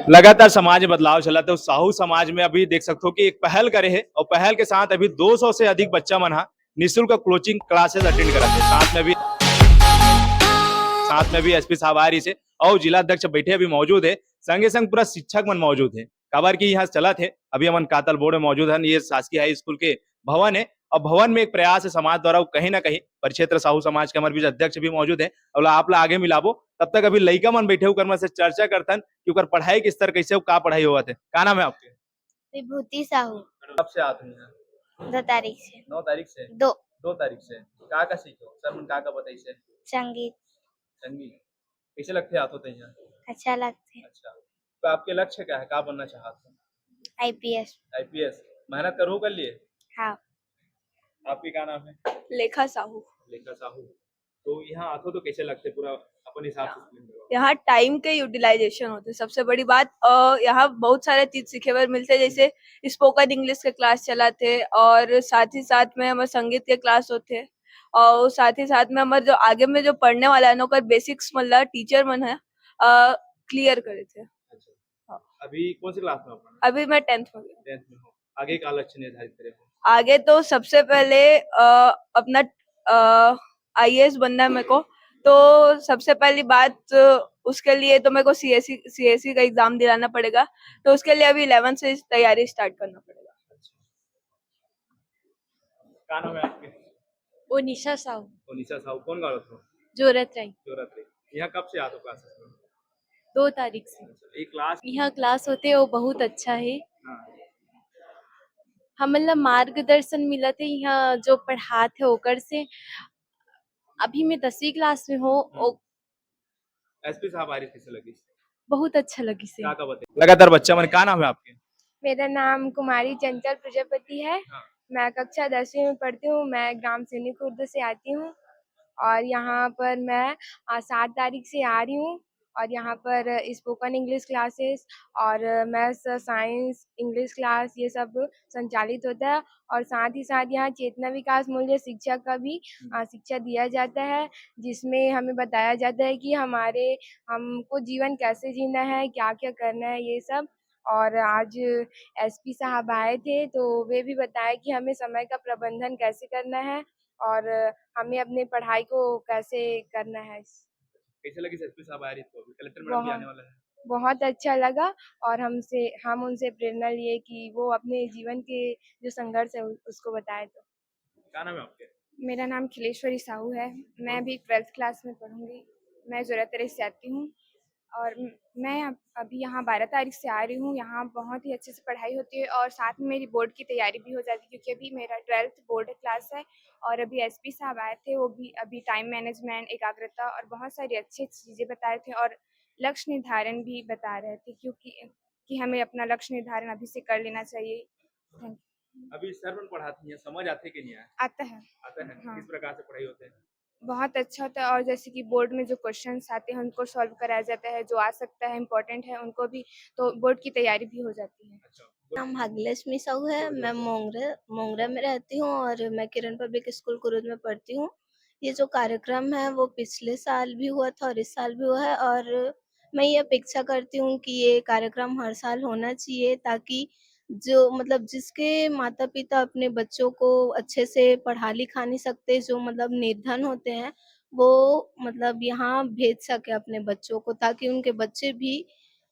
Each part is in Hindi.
लगातार समाज में बदलाव चला तो साहू समाज में अभी देख सकते हो कि एक पहल करे है और पहल के साथ अभी 200 से अधिक बच्चा मन निःशुल्क कोचिंग क्लासेस अटेंड करा थे। साथ में भी एसपी साहब आ रही से और जिला अध्यक्ष बैठे अभी मौजूद है। संगे संग पूरा शिक्षक मन मौजूद है। काबर की यहाँ चला थे अभी हमन कातल बोर्ड में मौजूद है। ये शासकीय हाई स्कूल के भवन है और भवन में एक प्रयास है समाज द्वारा कहीं ना कहीं परिक्षेत्र साहू समाज के हमारे बीच अध्यक्ष भी मौजूद है और आप लोग आगे मिलाबो। तब तक अभी लइका मन बैठे हुए से चर्चा करतन कि ओकर पढ़ाई के स्तर कैसे का पढ़ाई हुआ थे। का नाम है आपके? विभूति साहू। कब से आते हैं? 2 तारीख से। 9 तारीख से? 2 तारीख से। का सीखो सर मन का बताई से? संगीत। संगीत कैसे लगते आते थे यहाँ? अच्छा लगते। अच्छा, तो आपके लक्ष्य क्या है? का बनना चाहते हैं? आईपीएस। आईपीएस मेहनत करो कर लिए? हाँ। आपकी क्या नाम है? लेखा साहू। लेखा साहू। तो यहाँ आते तो कैसे लगते पूरा अपने हिसाब से explain करो। यहाँ टाइम के यूटिलाइजेशन होते सबसे बड़ी बात। यहाँ बहुत सारे चीज सीखे हुए मिलते हैं, जैसे स्पोकन इंग्लिश के क्लास चलाते और साथ ही साथ में हमारे संगीत के क्लास होते और साथ ही साथ में हमारे जो आगे में जो पढ़ने वाला है ना बेसिक्स मतलब टीचर मन है क्लियर करे थे। अच्छा, हाँ। अभी कौन सी क्लास में हो? अभी मैं 10th में हूँ। 10th में हो। आगे का लक्ष्य निर्धारित करे हो? आगे तो सबसे पहले अपना आईएएस बनना है मेरे को। तो सबसे पहली बात उसके लिए तो मेरे को सीएससी का एग्जाम दिलाना पड़ेगा। तो उसके लिए अभी 11 से तैयारी स्टार्ट करना पड़ेगा। क्या नाम है आपके? ओनिशा साहू। ओनिशा साहू। कौन गाँव हो? जोरत रही। जोरत रही। यहाँ कब से आते हो क्लासेस में? 2 तारीख से। अच्छा, एक क्लास यहाँ क्लास होते वो बहुत अच्छा है। हाँ। हम मतलब मार्गदर्शन मिला थे यहाँ जो पढ़ाते ओकर से। अभी मैं 10वीं क्लास में हूँ। एसपी साहब आ रही कैसे लगी? बहुत अच्छा लगी से। का बताइए। लगातार बच्चा मन का नाम है आपके? मेरा नाम कुमारी चंचल प्रजापति है। हाँ। मैं कक्षा 10वीं में पढ़ती हूँ। मैं ग्राम सैनी खुर्द से आती हूँ और यहाँ पर मैं 7 तारीख से आ रही हूँ और यहाँ पर स्पोकन इंग्लिश क्लासेस और मैथ्स साइंस इंग्लिश क्लास ये सब संचालित होता है और साथ ही साथ यहाँ चेतना विकास मूल्य शिक्षा का भी शिक्षा दिया जाता है, जिसमें हमें बताया जाता है कि हमको जीवन कैसे जीना है, क्या क्या करना है ये सब। और आज एसपी साहब आए थे तो वे भी बताए कि हमें समय का प्रबंधन कैसे करना है और हमें अपने पढ़ाई को कैसे करना है। कैसे लगी एसपी साहब आ रही तो कलेक्टर मैडम भी आने वाला है? बहुत अच्छा लगा और हम उनसे प्रेरणा लिए कि वो अपने जीवन के जो संघर्ष है उसको बताए। तो क्या नाम है आपके? मेरा नाम खिलेश्वरी साहू है। मैं भी 12th क्लास में पढ़ूंगी। मैं ज़रूरत से आती हूँ और मैं अभी यहाँ 12 तारीख से आ रही हूँ। यहाँ बहुत ही अच्छे से पढ़ाई होती है और साथ में मेरी बोर्ड की तैयारी भी हो जाती है, क्योंकि अभी मेरा 12th बोर्ड क्लास है। और अभी एसपी साहब आए थे, वो भी अभी टाइम मैनेजमेंट, एकाग्रता और बहुत सारी अच्छी चीज़ें बता रहे थे और लक्ष्य निर्धारण भी बता रहे थे, कि हमें अपना लक्ष्य निर्धारण अभी से कर लेना चाहिए। Thank you. अभी सर मन पढ़ाती हैं, समझ आते कि नहीं आए? आता है। आता है। हाँ। किस प्रकार से पढ़ाई होते हैं? बहुत अच्छा होता है और जैसे कि बोर्ड में जो क्वेश्चंस आते हैं उनको सॉल्व कराया जाता है, जो आ सकता है इम्पोर्टेंट है उनको भी, तो बोर्ड की तैयारी भी हो जाती है। अच्छा, नाम भाग्यलक्ष्मी साहू है। मैं मोंगरा में रहती हूँ और मैं किरण पब्लिक स्कूल कुरुद में पढ़ती हूँ। ये जो कार्यक्रम है वो पिछले साल भी हुआ था और इस साल भी हुआ है और मैं ये अपेक्षा करती हूँ कि ये कार्यक्रम हर साल होना चाहिए, ताकि जो मतलब जिसके माता-पिता अपने बच्चों को अच्छे से पढ़ा-लिखा नहीं सकते, जो मतलब निर्धन होते हैं, वो मतलब यहाँ भेज सके अपने बच्चों को, ताकि उनके बच्चे भी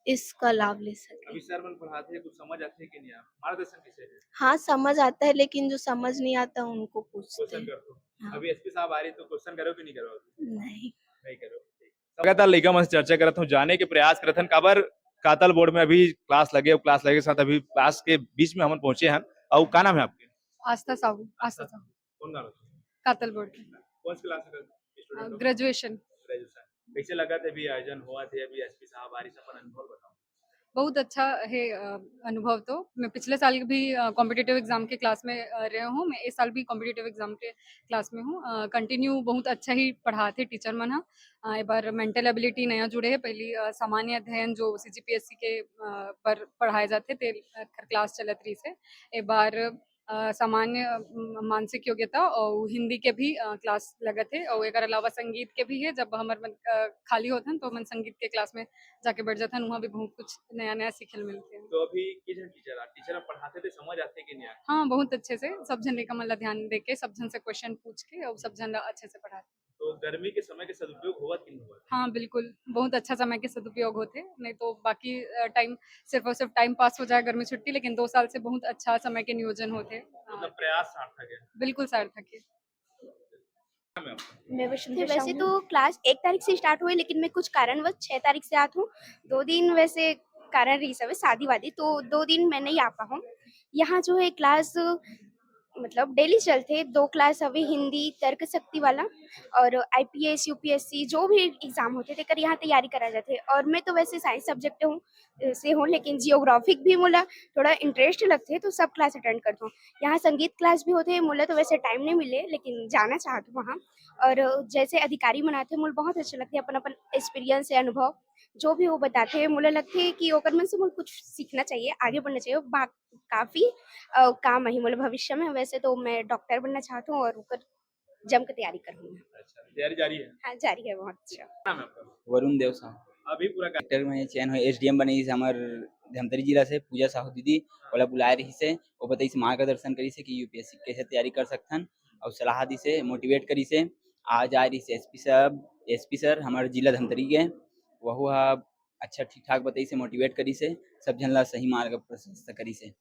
इसका लाभ ले सकें। अभी सर मन पढ़ाते हैं, कुछ समझ आते है कि नहीं आए? मार्गदर्शन कैसे है? हाँ, समझ आता है, लेकिन जो समझ नहीं आता उनको पूछते क्वेश्चन हैं। करते हो? हाँ। अभी एसपी साहब आ रही तो क्वेश्चन करो कि नहीं करो? नहीं। नहीं करो। लगातार लइका मन से चर्चा करत हूँ, जाने के प्रयास करत हन काबर कातल बोर्ड में अभी क्लास लगे और क्लास लगे के साथ अभी क्लास के बीच में हम पहुंचे हैं। और का नाम है आपके? आस्था साहू। आस्था साहू कौन गाँव से? कातल बोर्ड की कौन सी क्लास में स्टूडेंट हो? ग्रेजुएशन। ग्रेजुएशन। कैसे लगा थे अभी आयोजन हुआ थे, अभी एसपी साहब आ रही अपन अनुभव बताओ। बहुत अच्छा है अनुभव। तो मैं पिछले साल भी कॉम्पिटिटिव एग्जाम के क्लास में रहा हूँ। मैं इस साल भी कॉम्पिटिटिव एग्जाम के क्लास में हूँ। कंटिन्यू बहुत अच्छा ही पढ़ाते टीचर मन हा। एक बार मेंटल एबिलिटी नया जुड़े है। पहली सामान्य अध्ययन जो सीजीपीएससी के पर पढ़ाए जाते थे क्लास चलत रही से। एक बार सामान्य मानसिक योग्यता और हिंदी के भी क्लास लगत है और एक अलावा संगीत के भी है। जब हमार मन खाली होथन तो मन संगीत के क्लास में जाके बैठ जाथन, वहाँ भी बहुत कुछ नया नया सीखे ल मिलते हैं। तो अभी किधर टीचर आप पढ़ाते थे, समझ आते कि नहीं आते? हाँ, बहुत अच्छे से सब जन का मतलब ध्यान दे के सब जन से क्वेश्चन पूछ के और सब जन अच्छे से पढ़ाते। तो गर्मी के समय के सदुपयोग हुआ कि नहीं हुआ? हाँ, बिल्कुल बहुत अच्छा समय के सदुपयोग होते, नहीं तो बाकी टाइम सिर्फ और सिर्फ टाइम पास हो जाए गर्मी छुट्टी, लेकिन 2 साल से बहुत अच्छा समय के नियोजन होते। मतलब प्रयास सार्थक है। बिल्कुल सार्थक है। नाम है आपका? मैं वैसे वैसे तो क्लास 1 तारीख से स्टार्ट हुई, लेकिन मैं कुछ कारणवश 6 तारीख से आती हूँ। 2 दिन वैसे कारण रही सब शादी-वादी, तो 2 दिन मैं नहीं आ पाऊँ। यहाँ जो है क्लास मतलब डेली चलते 2 क्लास अभी हिंदी, तर्क शक्ति वाला और आईपीएस, यूपीएससी जो भी एग्ज़ाम होते थे कर यहाँ तैयारी कराए जाते। और मैं तो वैसे साइंस सब्जेक्ट से हूँ, लेकिन जियोग्राफिक भी मोला थोड़ा इंटरेस्ट लगते तो सब क्लास अटेंड करती हूँ। यहाँ संगीत क्लास भी होते हैं, मोला तो वैसे टाइम नहीं मिले, लेकिन जाना चाहती हूँ वहाँ। और जैसे अधिकारी मनाते हैं, मोला बहुत अच्छे लगते हैं, अपन-अपन एक्सपीरियंस है, अनुभव जो भी वो बताते हैं, मोला लगते है कि ओकर मन से मोला कुछ सीखना चाहिए, आगे बढ़ना चाहिए। काफ़ी काम आही मोला भविष्य में। वैसे तो मैं डॉक्टर बनना चाहती हूँ और ओकर जम के तैयारी करूँगी। अच्छा, तैयारी जारी है। हाँ, जारी है बहुत अच्छा। नाम है आपका? वरुण देव साहू अभी पूरा सेक्टर में चयन हुए एसडीएम बनी से हमार धमतरी जिला से पूजा साहू दीदी ओला बुलाए रही से वो बताई से मार्गदर्शन करी से कि यूपीएससी कैसे तैयारी कर सकथन और सलाह दी से मोटिवेट करी से आज आ रही से एसपी सर हमारे जिला धमतरी के वहु हा अच्छा ठीक ठाक बताई से मोटिवेट करी से सब जन ला सही मार्ग प्रशस्त करी से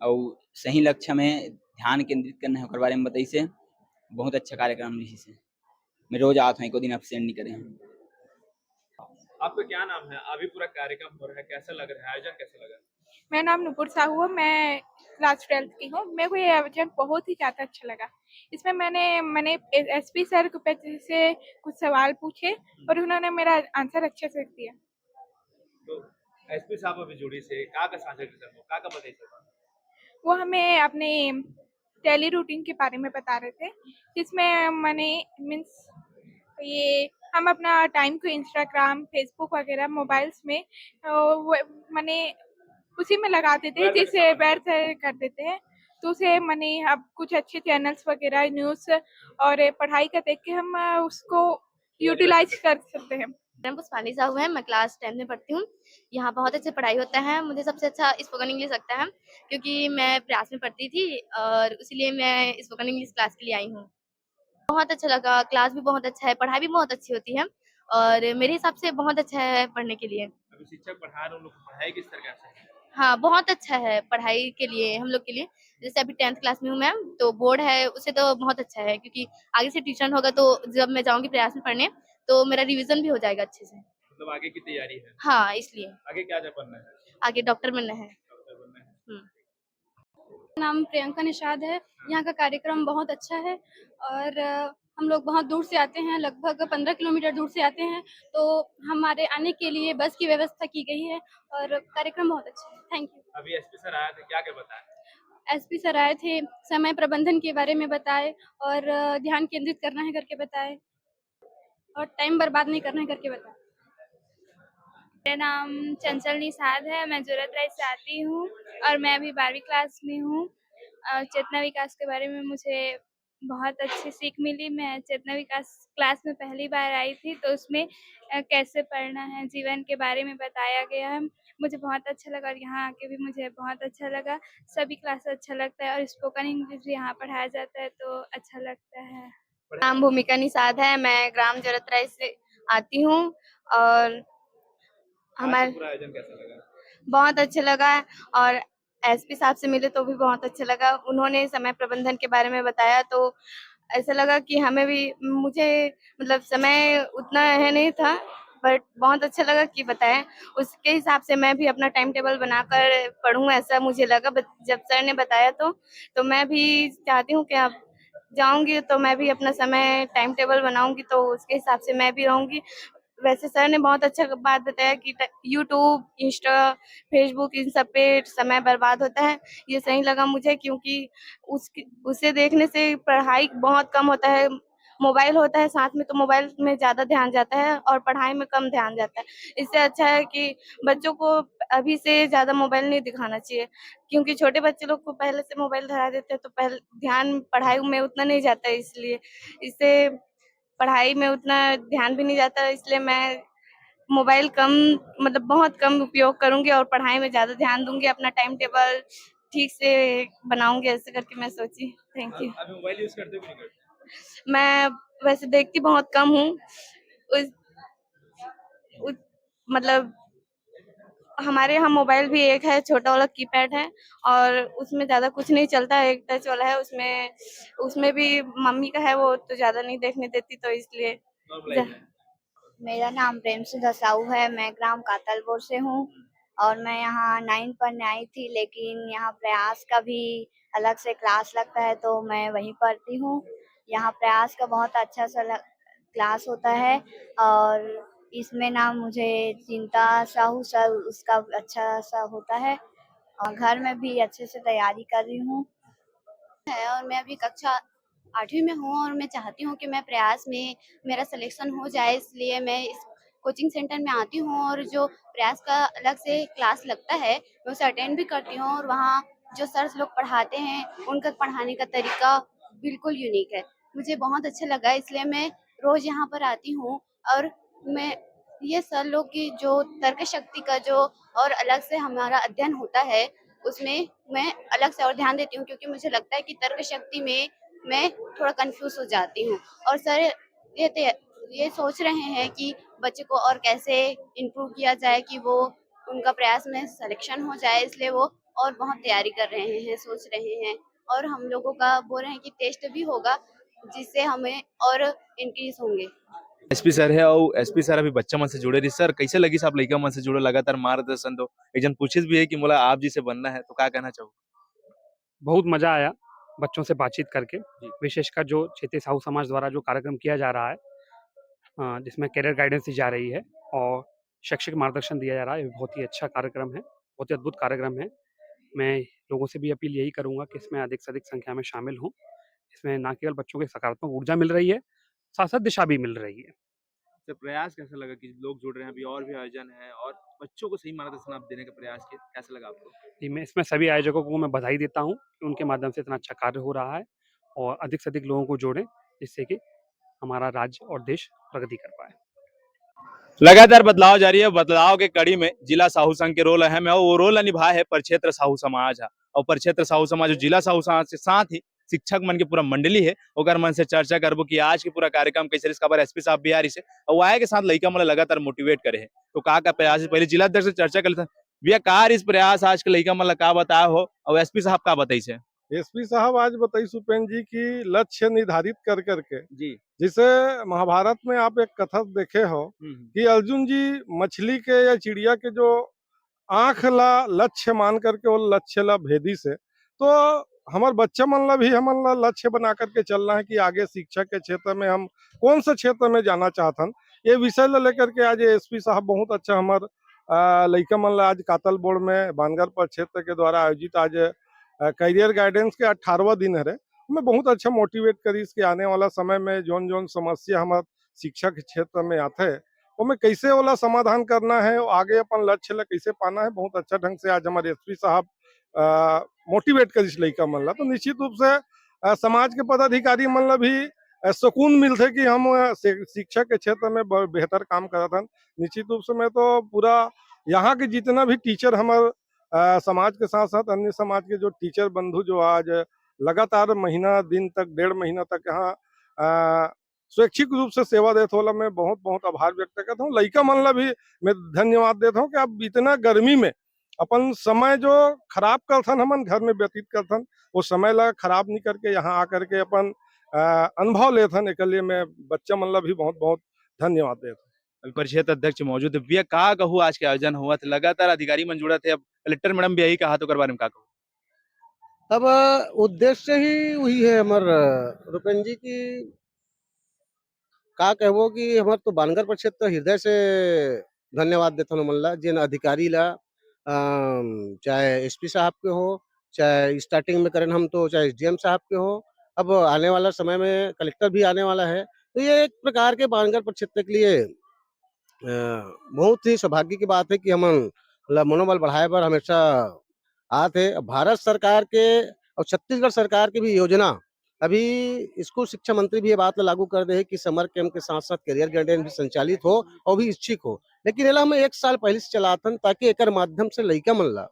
और सही लक्ष्य में ध्यान केंद्रित करना है ओकर बारे में बताई से बहुत अच्छा कार्यक्रम रही से मैं रोज आता हूँ, एको दिन एब्सेंट नहीं करे हैं। आपका क्या नाम है? अभी पूरा कार्यक्रम हो रहा है, कैसा लग रहा है? आयोजन कैसा लगा? मेरा नाम नुपुर साहू है, मैं क्लास 12th की हूँ। मेरे को ये आयोजन बहुत ही ज़्यादा अच्छा लगा। इसमें मैंने एसपी सर से कुछ सवाल पूछे और उन्होंने मेरा आंसर अच्छे से दिया। तो एसपी साहब अभी जुड़ी से का साझा कर सकते हो, का बताई सकते? वो हमें अपने डेली रूटीन के बारे में बता रहे थे, जिसमें मैंने मीन्स ये हम अपना टाइम को इंस्टाग्राम, फेसबुक वगैरह मोबाइल्स में मैंने उसी में लगाते थे, जिससे व्यर्थ कर देते हैं। तो उसे मैंने अब कुछ अच्छे चैनल्स वगैरह न्यूज़ और पढ़ाई का देख के हम उसको यूटिलाइज कर सकते हैं। नाम पुष्पानी साहू है, मैं क्लास 10 में पढ़ती हूँ। यहाँ बहुत अच्छी पढ़ाई होता है। मुझे सबसे अच्छा स्पोकन इंग्लिश लगता है, क्योंकि मैं प्रयास में पढ़ती थी और इसीलिए मैं स्पोकन इंग्लिश क्लास के लिए आई हूँ। बहुत अच्छा लगा, क्लास भी बहुत अच्छा है, पढ़ाई भी बहुत अच्छी होती है और मेरे हिसाब से बहुत अच्छा है पढ़ने के लिए। अभी शिक्षक पढ़ा रहे हैं, उन लोग को पढ़ाई किस तरह से? हाँ, बहुत अच्छा है पढ़ाई के लिए, हम लोग के लिए। जैसे अभी 10th क्लास में हूँ मैं, तो बोर्ड है, उससे तो बहुत अच्छा है, क्योंकि आगे से ट्यूशन होगा तो जब मैं जाऊँगी प्रयास में पढ़ने, तो मेरा रिवीजन भी हो जाएगा अच्छे से। मतलब आगे की तैयारी है? हाँ, इसलिए। आगे क्या बनना है? आगे डॉक्टर बनना है। डॉक्टर बनना है। हुँ। नाम प्रियंका निषाद है। यहाँ का कार्यक्रम बहुत अच्छा है और हम लोग बहुत दूर से आते हैं, लगभग 15 किलोमीटर दूर से आते हैं, तो हमारे आने के लिए बस की व्यवस्था की गई है और कार्यक्रम बहुत अच्छा है। Thank you. अभी एसपी सर आए थे, क्या बताया? एसपी सर आए थे, समय प्रबंधन के बारे में बताए और ध्यान केंद्रित करना है करके बताए और टाइम बर्बाद नहीं करना है करके बताए। मेरा नाम चंचल निषाद है, मैं जरूरत राय से आती हूँ और मैं अभी 12वीं क्लास में हूँ। चेतना विकास के बारे में मुझे बहुत अच्छी सीख मिली। मैं चेतना विकास क्लास में पहली बार आई थी, तो उसमें कैसे पढ़ना है, जीवन के बारे में बताया गया है। मुझे बहुत अच्छा लगा और यहाँ आके भी मुझे बहुत अच्छा लगा। सभी क्लास अच्छा लगता है और स्पोकन इंग्लिश भी यहाँ पढ़ाया जाता है, तो अच्छा लगता है। नाम भूमिका निषाद है, मैं ग्राम जरूरत राय से आती हूँ और आज पूरा आयोजन कैसा लगा? बहुत अच्छा लगा और एसपी साहब से मिले तो भी बहुत अच्छा लगा। उन्होंने समय प्रबंधन के बारे में बताया, तो ऐसा लगा कि हमें भी मुझे मतलब समय उतना है नहीं था, बट बहुत अच्छा लगा कि बताएँ। उसके हिसाब से मैं भी अपना टाइम टेबल बनाकर पढ़ूँ, ऐसा मुझे लगा। बट जब सर ने बताया तो मैं भी चाहती हूँ कि अब जाऊँगी तो मैं भी अपना समय टाइम टेबल बनाऊँगी, तो उसके हिसाब से मैं भी रहूँगी। वैसे सर ने बहुत अच्छा बात बताया कि यूट्यूब, इंस्टा, फेसबुक इन सब पे समय बर्बाद होता है। ये सही लगा मुझे, क्योंकि उसे देखने से पढ़ाई बहुत कम होता है। मोबाइल होता है साथ में, तो मोबाइल में ज़्यादा ध्यान जाता है और पढ़ाई में कम ध्यान जाता है। इससे अच्छा है कि बच्चों को अभी से ज़्यादा मोबाइल नहीं दिखाना चाहिए, क्योंकि छोटे बच्चे लोग को पहले से मोबाइल धरा देते हैं तो पहले ध्यान पढ़ाई में उतना नहीं जाता है, इसलिए इससे पढ़ाई में उतना ध्यान भी नहीं जाता, इसलिए मैं मोबाइल कम मतलब बहुत कम उपयोग करूँगी और पढ़ाई में ज़्यादा ध्यान दूँगी, अपना टाइम टेबल ठीक से बनाऊँगी, ऐसे करके मैं सोची। Thank you. अभी मोबाइल यूज करते हो कि नहीं करते? मैं वैसे देखती बहुत कम हूँ, उस उस मतलब हमारे यहाँ मोबाइल भी एक है, छोटा वाला कीपैड है और उसमें ज़्यादा कुछ नहीं चलता है, एक टच वाला है, उसमें भी मम्मी का है, वो तो ज़्यादा नहीं देखने देती, तो इसलिए ज मेरा नाम प्रेमसुधा साहू है। मैं ग्राम कातलपुर से हूँ और मैं यहाँ 9 पढ़ने आई थी, लेकिन यहाँ प्रयास का भी अलग से क्लास लगता है तो मैं वहीं पढ़ती हूँ। यहाँ प्रयास का बहुत अच्छा सा क्लास होता है और इसमें ना मुझे चिंता साहू सर उसका अच्छा सा होता है और घर में भी अच्छे से तैयारी कर रही हूँ। है और मैं अभी कक्षा 8वीं में हूँ और मैं चाहती हूँ कि मैं प्रयास में मेरा सिलेक्शन हो जाए, इसलिए मैं इस कोचिंग सेंटर में आती हूँ और जो प्रयास का अलग से क्लास लगता है मैं उसे अटेंड भी करती हूँ और वहाँ जो सर लोग पढ़ाते हैं उनका पढ़ाने का तरीका बिल्कुल यूनिक है, मुझे बहुत अच्छा लगा, इसलिए मैं रोज़ यहाँ पर आती हूँ और मैं ये सर लोग की जो तर्क शक्ति का जो और अलग से हमारा अध्ययन होता है उसमें मैं अलग से और ध्यान देती हूँ, क्योंकि मुझे लगता है कि तर्क शक्ति में मैं थोड़ा कंफ्यूज हो जाती हूँ और सर ये सोच रहे हैं कि बच्चे को और कैसे इम्प्रूव किया जाए कि वो उनका प्रयास में सिलेक्शन हो जाए, इसलिए वो और बहुत तैयारी कर रहे हैं, सोच रहे हैं और हम लोगों का बोल रहे हैं कि टेस्ट भी होगा जिससे हमें और इंक्रीज होंगे। एसपी सर है और एसपी सर अभी बच्चा मन से जुड़े रही। सर कैसे लगी साहब लड़का मन से जुड़े लगातार मार्गदर्शन दो। एक जन पूछिस भी है कि मोला आप जी से बनना है तो क्या कहना चाहो? बहुत मज़ा आया बच्चों से बातचीत करके, विशेषकर जो क्षेत्रीय साहू समाज द्वारा जो कार्यक्रम किया जा रहा है, जिसमें करियर गाइडेंस दी जा रही है और शैक्षिक मार्गदर्शन दिया जा रहा है, ये बहुत ही अच्छा कार्यक्रम है, बहुत ही अद्भुत कार्यक्रम है। मैं लोगों से भी अपील यही करूँगा कि इसमें अधिक से अधिक संख्या में शामिल हों। इसमें ना केवल बच्चों को सकारात्मक ऊर्जा मिल रही है, साथ-साथ दिशा भी मिल रही है। सर प्रयास कैसा लगा कि लोग जुड़ रहे हैं, अभी और भी आयोजन है और बच्चों को सही मार्गदर्शन आप देने का प्रयास किए, कैसा लगा आपको? जी, मैं इसमें सभी आयोजकों को मैं बधाई देता हूँ कि उनके माध्यम से इतना अच्छा कार्य हो रहा है और अधिक से अधिक लोगों को जोड़ें, जिससे कि हमारा राज्य और देश प्रगति कर पाए। लगातार बदलाव जारी है। बदलाव के कड़ी में जिला साहू संघ के रोल अहम है और वो रोल निभा है परिक्षेत्र साहू समाज है और परिक्षेत्र साहू समाज जो जिला साहू समाज के साथ ही शिक्षक मन के पूरा मंडली है ओकर मन से चर्चा करबो कि आज के पूरा कार्यक्रम कैसे इस खबर एसपी साहब बिहारी से और वाया के साथ लड़का मन लगातार मोटिवेट करे है तो का प्रयास है? पहले जिला अध्यक्ष से चर्चा कर लेते भैया कार इस प्रयास आज के लड़का मन का बताया हो और एसपी साहब का बताई से? एसपी साहब आज बताई सुपेन जी की लक्ष्य निर्धारित कर करके, जी जिसे महाभारत में आप एक कथा देखे हो कि अर्जुन जी मछली के या चिड़िया के जो आंख ला लक्ष्य मान करके वो लक्ष्य ला भेदी से, तो हमारे बच्चा मन ला भी हमन ला लक्ष्य बना करके चलना है कि आगे शिक्षा के क्षेत्र में हम कौन सा क्षेत्र में जाना चाहतन। ये विषय ला लेकर के आज एसपी साहब बहुत अच्छा हमार लइका मन ला आज कातल बोर्ड में बानगर क्षेत्र के द्वारा आयोजित आज करियर गाइडेंस के 18वां दिन है। मैं बहुत अच्छा मोटिवेट करी कि आने वाला समय में जोन जोन समस्या हमारे शिक्षा के क्षेत्र में आते है वो में कैसे वाला समाधान करना है और आगे अपन लक्ष्य ला कैसे पाना है, बहुत अच्छा ढंग से आज हमारे एसपी साहब मोटिवेट करिस लइका मन ला। तो निश्चित रूप से समाज के पदाधिकारी मन ला भी सुकून मिलते कि हम शिक्षा के क्षेत्र में बेहतर काम करत हन। निश्चित रूप से मैं तो पूरा यहाँ के जितना भी टीचर हमारे समाज के साथ साथ अन्य समाज के जो टीचर बंधु जो आज लगातार महीना दिन तक 1.5 महीना तक यहाँ स्वैच्छिक रूप से सेवा देते होला, मैं बहुत बहुत आभार व्यक्त करता हूँ। लइका मन ला भी मैं धन्यवाद देता हूँ कि आप इतना गर्मी में अपन समय जो खराब करथन हमन घर में व्यतीत करथन वो समय ला खराब नहीं करके यहाँ आकर के अपन अनुभव लेथन, एक लिए मैं बच्चा मन ला भी बहुत बहुत धन्यवाद देता हूँ। अभी परिषद अध्यक्ष मौजूद है भैया का कहूँ आज के आयोजन हुआ था लगातार अधिकारी मन जुड़ा थे, अब कलेक्टर मैडम भी यही कहा तो बारे में का कहूँ? अब उद्देश्य ही वही है हमार रुपेन जी की का कहबो कि हमार तो बानगर परिषद तो हृदय से धन्यवाद देथन हमन ला जिन अधिकारी ला चाहे एसपी साहब के हो, चाहे स्टार्टिंग में करन हम तो चाहे एसडीएम साहब के हो, अब आने वाला समय में कलेक्टर भी आने वाला है। तो ये एक प्रकार के बानगर परिक्षेत्र के लिए बहुत ही सौभाग्य की बात है कि हमन मतलब मनोबल बढ़ाए बर हमेशा आथे। भारत सरकार के और छत्तीसगढ़ सरकार की भी योजना अभी स्कूल शिक्षा मंत्री भी ये बात ला लागू कर दे है कि समर कैंप के साथ-साथ करियर गाइडेंस भी संचालित हो और भी इच्छुक हो। लेकिन एला हम 1 साल पहले से चलाथन ताकि एकर माध्यम से लइका मन ला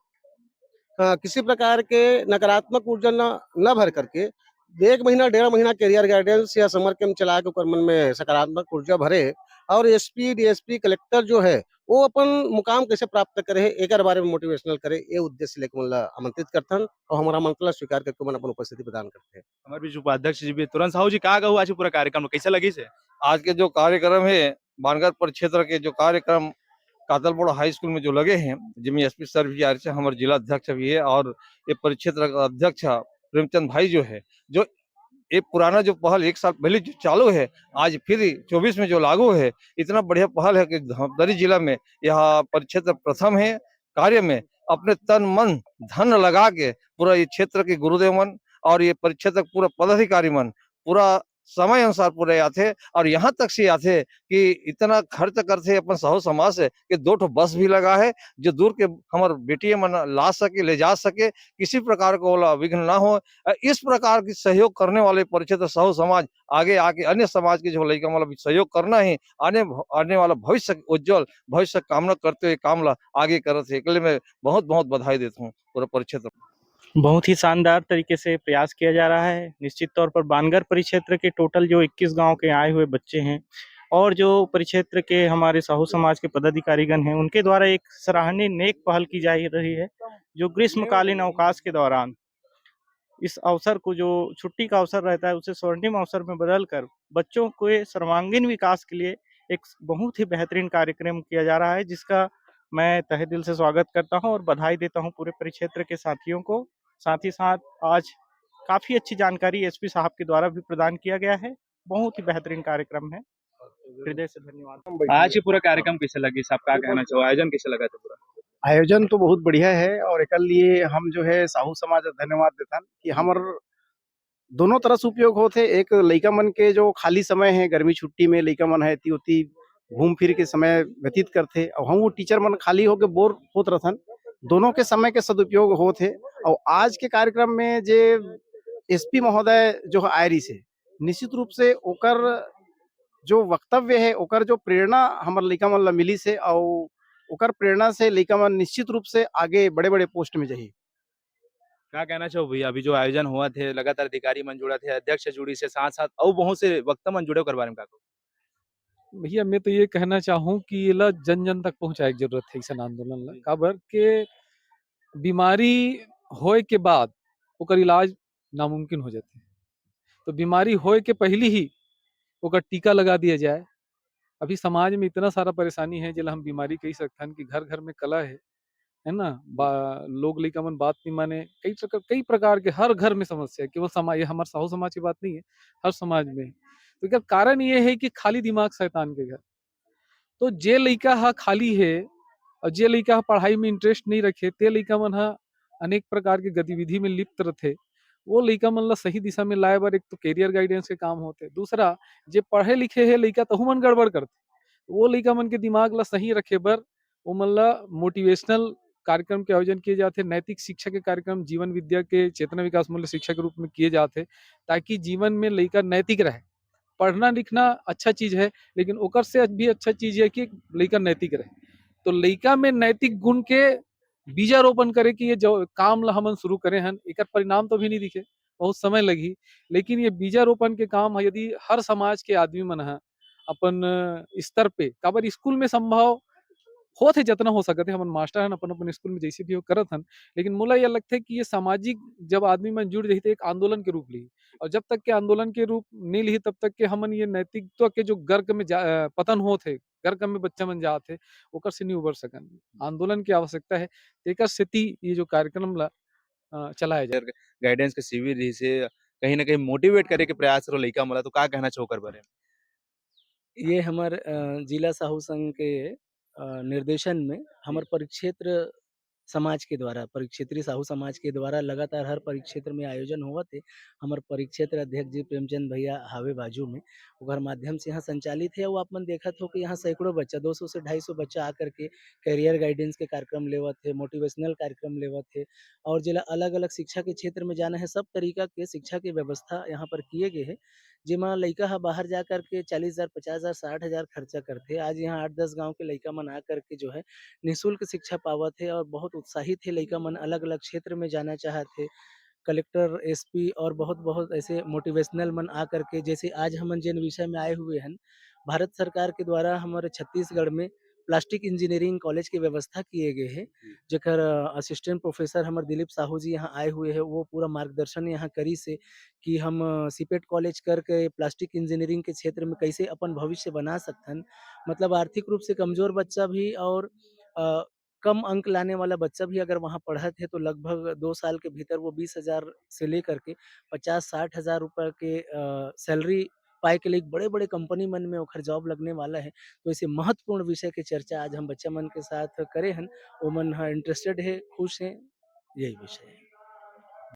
किसी प्रकार के नकारात्मक ऊर्जा न भर करके 1 महीना, 1.5 महीना करियर गाइडेंस या समर कैंप चला के ओकर मन में सकारात्मक ऊर्जा भरे और एसपी, डीएसपी, कलेक्टर जो है वो अपन मुकाम कैसे प्राप्त करे एकर बारे में मोटिवेशनल करे ये उद्देश्य लेके मन ला आमंत्रित करथन और हमारा आमंत्रण स्वीकार करके मन अपन उपस्थिति प्रदान करथे। हमारे बीच उपाध्यक्ष जी भी तुरंत साहू जी का कहू आज पूरा कार्यक्रम कैसे लगी से? आज के जो कार्यक्रम है बानगर परिक्षेत्र के जो कार्यक्रम कातलबोड़ हाई स्कूल में जो लगे हैं जिसमें एसपी सर भी आ रहे हैं, हमारे जिला अध्यक्ष भी है और ये परिक्षेत्र का अध्यक्ष प्रेमचंद भाई जो है, जो एक पुराना जो पहल 1 साल पहले जो चालू है आज फिर 24 में जो लागू है, इतना बढ़िया पहल है कि धमतरी जिला में यह परिक्षेत्र प्रथम है कार्य में अपने तन मन धन लगा के पूरा ये क्षेत्र के गुरुदेव मन और ये परिक्षेत्र पूरा पदाधिकारी मन पूरा समय अनुसार पूरे आते और यहाँ तक से आते कि इतना खर्च करते अपन साहू समाज से कि 2 ठो बस भी लगा है जो दूर के हमारे बेटिया मन ला सके ले जा सके किसी प्रकार को वाला विघ्न ना हो। इस प्रकार की सहयोग करने वाले परिक्षेत्र साहू समाज आगे आके अन्य समाज के जो लड़का वाला भी सहयोग करना है आने वाला भविष्य उज्जवल भविष्य कामना करते हुए काम ला आगे करते है। मैं बहुत बहुत बधाई देता हूँ पूरा परिक्षेत्र। बहुत ही शानदार तरीके से प्रयास किया जा रहा है। निश्चित तौर पर बानगर परिक्षेत्र के टोटल जो 21 गांव के आए हुए बच्चे हैं और जो परिक्षेत्र के हमारे साहू समाज के पदाधिकारीगण हैं उनके द्वारा एक सराहनीय नेक पहल की जा रही है जो ग्रीष्मकालीन अवकाश के दौरान इस अवसर को जो छुट्टी का अवसर रहता है उसे स्वर्णिम अवसर में बदलकर बच्चों के सर्वांगीण विकास के लिए एक बहुत ही बेहतरीन कार्यक्रम किया जा रहा है जिसका मैं तहे दिल से स्वागत करता हूं और बधाई देता हूं पूरे परिक्षेत्र के साथियों को। साथ ही साथ आज काफी अच्छी जानकारी एसपी साहब के द्वारा भी प्रदान किया गया है। बहुत ही बेहतरीन कार्यक्रम है। हृदय से धन्यवाद। आज ये पूरा कार्यक्रम कैसे लगी साहब का कहना चाहो आयोजन कैसे लगा था पूरा? आयोजन तो बहुत बढ़िया है और एक लिए हम जो है साहू समाज धन्यवाद देथन कि हमर दोनों तरह से उपयोग होते। एक लइका मन के जो खाली समय है गर्मी छुट्टी में लइका मन है ती घूम फिर के समय व्यतीत करते और हम वो टीचर मन खाली होके बोर होत रहथन। दोनों के समय के सदुपयोग होते और आज के कार्यक्रम में जे एसपी महोदय जो आए रही से निश्चित रूप से ओकर जो वक्तव्य है ओकर जो प्रेरणा हमारे लइका मन ला मिली से और ओकर प्रेरणा से लइका मन निश्चित रूप से आगे बड़े-बड़े पोस्ट में जाही। क्या कहना चाहो भैया अभी जो आयोजन हुआ थे लगातार अधिकारी मन जुड़ा थे अध्यक्ष जुड़ी से साथ-साथ और बहुत से वक्ता मन जुड़े ओकर बारे में का कहो? भैया मैं तो ये कहना चाहूँ कि ये ला जन-जन तक पहुँचाए के जरूरत है ऐसन आंदोलन ला। काबर के बीमारी होए के बाद ओकर इलाज नामुमकिन हो जाते। तो बीमारी होए के पहले ही ओकर टीका लगा दिया जाए। अभी समाज में इतना सारा परेशानी है जेला हम बीमारी कह सकथन कि घर-घर में कलह है ना? लोग लइका मन बात नहीं माने कई प्रकार के हर घर में समस्या है केवल ये हमारे साहू समाज की बात नहीं है, हर समाज में है। तो क्या कारण ये है कि खाली दिमाग शैतान के घर। तो जे लइका ह खाली है और जे लइका ह पढ़ाई में इंटरेस्ट नहीं रखे ते लइका मन ह अनेक प्रकार के गतिविधि में लिप्त रथे। वो लइका मन ला सही दिशा में लाए बर एक तो करियर गाइडेंस के काम होते। दूसरा जे पढ़े लिखे है लइका तहु मन गड़बड़ करथे। वो लइका मन के दिमाग ला सही रखे बर ओ मन ला मोटिवेशनल कार्यक्रम के आयोजन किए जाते। नैतिक शिक्षा के कार्यक्रम जीवन विद्या के चेतना विकास मूल्य शिक्षा के रूप में किए जाते ताकि जीवन में लइका नैतिक रहे। पढ़ना लिखना अच्छा चीज है लेकिन ओकर से भी अच्छा चीज है कि लइका नैतिक रहे। तो लइका में नैतिक गुण के बीजारोपण करे कि ये जो काम ला हमन शुरू करे हन एकर परिणाम तो भी नहीं दिखे बहुत समय लगी लेकिन ये बीजारोपण के काम यदि हर समाज के आदमी मन ह अपन स्तर पे काबर स्कूल में संभव होथे जितना हो सकते हमन मास्टर हन अपन स्कूल में जैसे भी हो करत हन लेकिन मोला यह लगता है कि ये सामाजिक जब आदमी मन जुड़ जाही तो एक आंदोलन के रूप ली और जब तक के आंदोलन के रूप नहीं ली तब तक के हमन ये नैतिकता के जो गर्क में पतन होथे गर्क में बच्चा मन जाते ओकर से नहीं उबर सकन। आंदोलन की आवश्यकता है एकर सेती ये जो कार्यक्रम ला चलाया जाए। गाइडेंस के शिविर रही से कहीं ना कहीं मोटिवेट करे के प्रयास करो लइका मला तो का कहना चाहो ओकर बारे में? ये हमार जिला साहू संघ के निर्देशन में हमार परिक्षेत्र समाज के द्वारा परिक्षेत्रीय साहू समाज के द्वारा लगातार हर परिक्षेत्र में आयोजन होवत है। हमर परिक्षेत्र अध्यक्ष जी प्रेमचंद भैया हावे बाजू में, ओकर माध्यम से यहाँ संचालित है। वो आप मन देखत हो कि यहाँ सैकड़ों बच्चा 200 से 250 बच्चा आकर के करियर गाइडेंस के कार्यक्रम लेवत है, मोटिवेशनल कार्यक्रम लेवत है और जेला अलग-अलग शिक्षा के क्षेत्र में जाना है, सब तरीका के शिक्षा के व्यवस्था यहाँ पर किए गए हे। जेमा लइका ह बाहर जा कर के 40,000, 50,000, 60,000 खर्चा करथे। आज यहाँ 8-10 गाँव के लइका मन आकर के जो है निःशुल्क शिक्षा पावत है और बहुत उत्साहित है लइका मन, अलग-अलग क्षेत्र में जाना चाहत है। कलेक्टर, एसपी और बहुत-बहुत ऐसे मोटिवेशनल मन आकर के, जैसे आज हमन जेन विषय में आए हुए हन, भारत सरकार के द्वारा हमारे छत्तीसगढ़ में प्लास्टिक इंजीनियरिंग कॉलेज की व्यवस्था किए गए हैं, जेकर असिस्टेंट प्रोफेसर हमारे दिलीप साहू जी यहाँ आए हुए हैं। वो पूरा मार्गदर्शन यहाँ करी से कि हम सीपेट कॉलेज करके प्लास्टिक इंजीनियरिंग के क्षेत्र में कैसे अपन भविष्य बना सकथन। मतलब आर्थिक रूप से कमजोर बच्चा भी और अ, कम अंक लाने वाला बच्चा भी अगर वहाँ पढ़त है तो लगभग 2 साल के भीतर वो 20,000 से लेकर के 50-60 हज़ार रुपए के सैलरी पाए के लिए बड़े-बड़े कंपनी मन में ओखर जॉब लगने वाला है। तो ऐसे महत्वपूर्ण विषय के चर्चा आज हम बच्चा मन के साथ करे हन। ओमन ह इंटरेस्टेड हे, खुश हैं, यही विषय है।